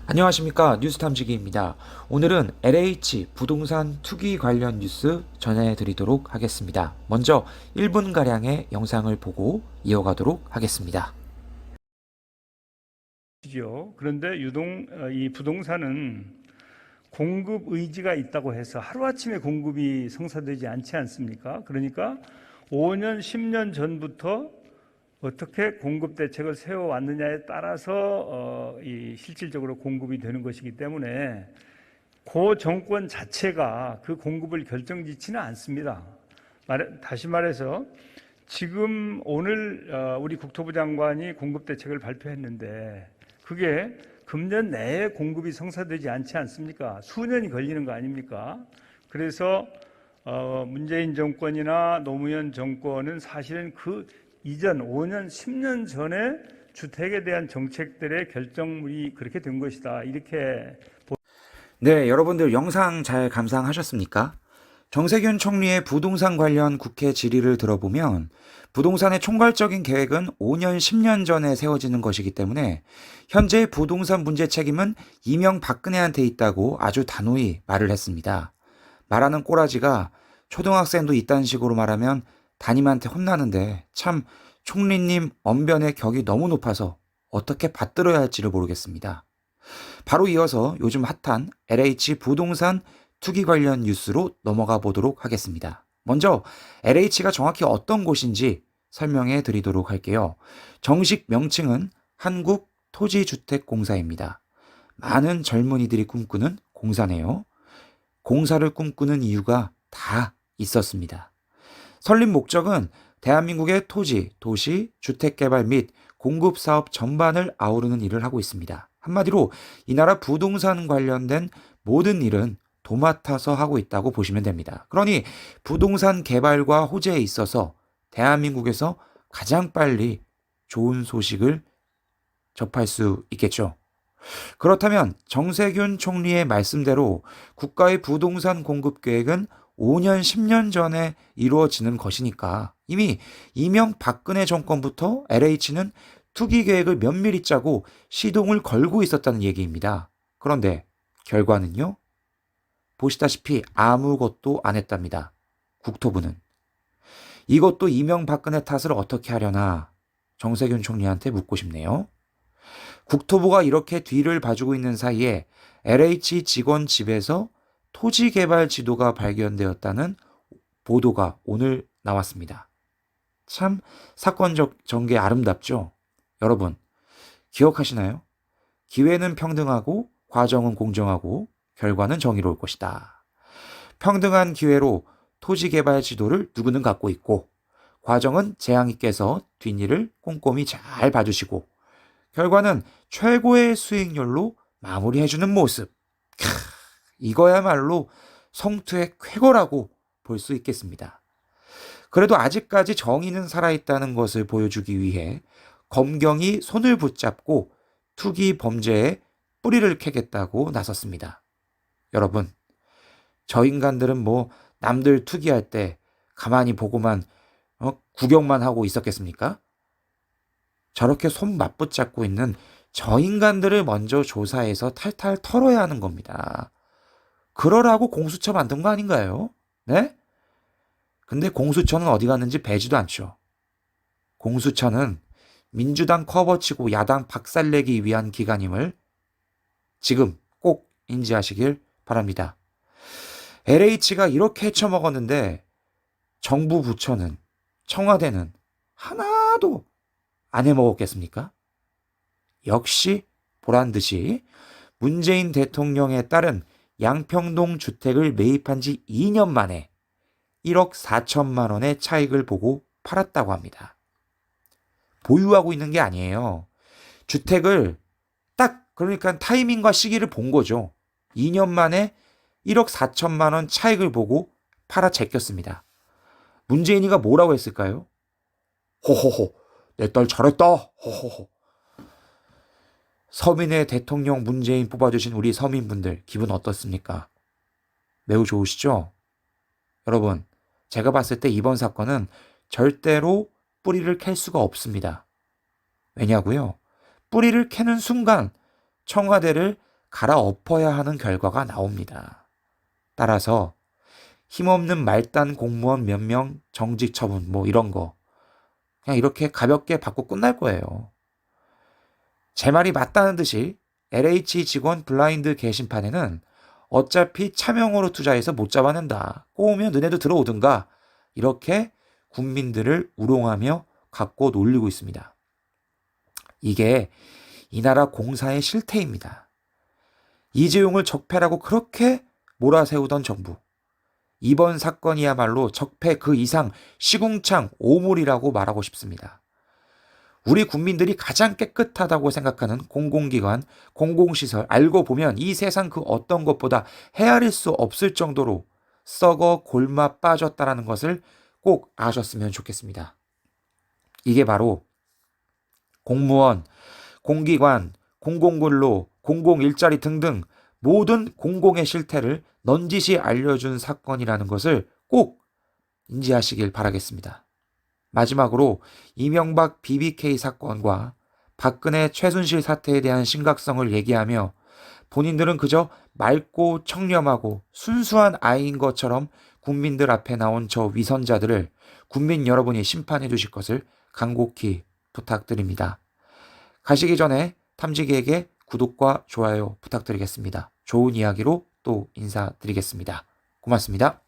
안녕하십니까, 뉴스탐지기입니다. 오늘은 LH 부동산 투기 관련 뉴스 전해드리도록 하겠습니다. 먼저 1분가량의 영상을 보고 이어가도록 하겠습니다. 그런데 유동 이 부동산은 공급 의지가 있다고 해서 하루아침에 공급이 성사되지 않지 않습니까? 그러니까 5년, 10년 전부터 어떻게 공급 대책을 세워왔느냐에 따라서 이 실질적으로 공급이 되는 것이기 때문에 그 정권 자체가 그 공급을 결정짓지는 않습니다. 다시 말해서 지금 오늘 우리 국토부 장관이 공급 대책을 발표했는데 그게 금년 내에 공급이 성사되지 않지 않습니까? 수년이 걸리는 거 아닙니까? 그래서 문재인 정권이나 노무현 정권은 사실은 그 이전 5년, 10년 전에 주택에 대한 정책들의 결정물이 그렇게 된 것이다. 이렇게 네, 여러분들 영상 잘 감상하셨습니까? 정세균 총리의 부동산 관련 국회 질의를 들어보면 부동산의 총괄적인 계획은 5년, 10년 전에 세워지는 것이기 때문에 현재의 부동산 문제 책임은 이명박근혜한테 있다고 아주 단호히 말을 했습니다. 말하는 꼬라지가 초등학생도 이딴 식으로 말하면 담임한테 혼나는데 참 총리님 언변의 격이 너무 높아서 어떻게 받들어야 할지를 모르겠습니다. 바로 이어서 요즘 핫한 LH 부동산 투기 관련 뉴스로 넘어가 보도록 하겠습니다. 먼저 LH가 정확히 어떤 곳인지 설명해 드리도록 할게요. 정식 명칭은 한국토지주택공사입니다. 많은 젊은이들이 꿈꾸는 공사네요. 공사를 꿈꾸는 이유가 다 있었습니다. 설립 목적은 대한민국의 토지, 도시, 주택개발 및 공급사업 전반을 아우르는 일을 하고 있습니다. 한마디로 이 나라 부동산 관련된 모든 일은 도맡아서 하고 있다고 보시면 됩니다. 그러니 부동산 개발과 호재에 있어서 대한민국에서 가장 빨리 좋은 소식을 접할 수 있겠죠. 그렇다면 정세균 총리의 말씀대로 국가의 부동산 공급 계획은 5년, 10년 전에 이루어지는 것이니까 이미 이명박근혜 정권부터 LH는 투기 계획을 면밀히 짜고 시동을 걸고 있었다는 얘기입니다. 그런데 결과는요? 보시다시피 아무것도 안 했답니다. 국토부는. 이것도 이명박근혜 탓을 어떻게 하려나 정세균 총리한테 묻고 싶네요. 국토부가 이렇게 뒤를 봐주고 있는 사이에 LH 직원 집에서 토지 개발 지도가 발견되었다는 보도가 오늘 나왔습니다. 참 사건적 전개 아름답죠? 여러분, 기억하시나요? 기회는 평등하고 과정은 공정하고 결과는 정의로울 것이다. 평등한 기회로 토지 개발 지도를 누구는 갖고 있고 과정은 재앙이께서 뒷일을 꼼꼼히 잘 봐주시고 결과는 최고의 수익률로 마무리해주는 모습. 이거야말로 성투의 쾌거라고 볼 수 있겠습니다. 그래도 아직까지 정의는 살아있다는 것을 보여주기 위해 검경이 손을 붙잡고 투기 범죄에 뿌리를 캐겠다고 나섰습니다. 여러분, 저 인간들은 뭐 남들 투기할 때 가만히 보고만 구경만 하고 있었겠습니까? 저렇게 손 맞붙잡고 있는 저 인간들을 먼저 조사해서 탈탈 털어야 하는 겁니다. 그러라고 공수처 만든 거 아닌가요? 네? 근데 공수처는 어디 갔는지 배지도 않죠. 공수처는 민주당 커버치고 야당 박살내기 위한 기관임을 지금 꼭 인지하시길 바랍니다. LH가 이렇게 헤쳐먹었는데 정부 부처는 청와대는 하나도 안 해먹었겠습니까? 역시 보란듯이 문재인 대통령에 따른 양평동 주택을 매입한 지 2년 만에 1억 4천만 원의 차익을 보고 팔았다고 합니다. 보유하고 있는 게 아니에요. 주택을 딱 그러니까 타이밍과 시기를 본 거죠. 2년 만에 1억 4천만 원 차익을 보고 팔아 제꼈습니다. 문재인이가 뭐라고 했을까요? 호호호, 내 딸 잘했다. 호호호. 서민의 대통령 문재인 뽑아주신 우리 서민분들 기분 어떻습니까? 매우 좋으시죠? 여러분, 제가 봤을 때 이번 사건은 절대로 뿌리를 캘 수가 없습니다. 왜냐고요? 뿌리를 캐는 순간 청와대를 갈아엎어야 하는 결과가 나옵니다. 따라서 힘없는 말단 공무원 몇 명 정직 처분 뭐 이런 거 그냥 이렇게 가볍게 받고 끝날 거예요. 제 말이 맞다는 듯이 LH 직원 블라인드 게시판에는 어차피 차명으로 투자해서 못 잡아낸다. 꼬우면 너네도 들어오든가 이렇게 국민들을 우롱하며 갖고 놀리고 있습니다. 이게 이 나라 공사의 실태입니다. 이재용을 적폐라고 그렇게 몰아세우던 정부. 이번 사건이야말로 적폐 그 이상 시궁창 오물이라고 말하고 싶습니다. 우리 국민들이 가장 깨끗하다고 생각하는 공공기관, 공공시설 알고 보면 이 세상 그 어떤 것보다 헤아릴 수 없을 정도로 썩어 골마 빠졌다라는 것을 꼭 아셨으면 좋겠습니다. 이게 바로 공무원, 공기관, 공공근로, 공공일자리 등등 모든 공공의 실태를 넌지시 알려준 사건이라는 것을 꼭 인지하시길 바라겠습니다. 마지막으로 이명박 BBK 사건과 박근혜 최순실 사태에 대한 심각성을 얘기하며 본인들은 그저 맑고 청렴하고 순수한 아이인 것처럼 국민들 앞에 나온 저 위선자들을 국민 여러분이 심판해 주실 것을 간곡히 부탁드립니다. 가시기 전에 탐지기에게 구독과 좋아요 부탁드리겠습니다. 좋은 이야기로 또 인사드리겠습니다. 고맙습니다.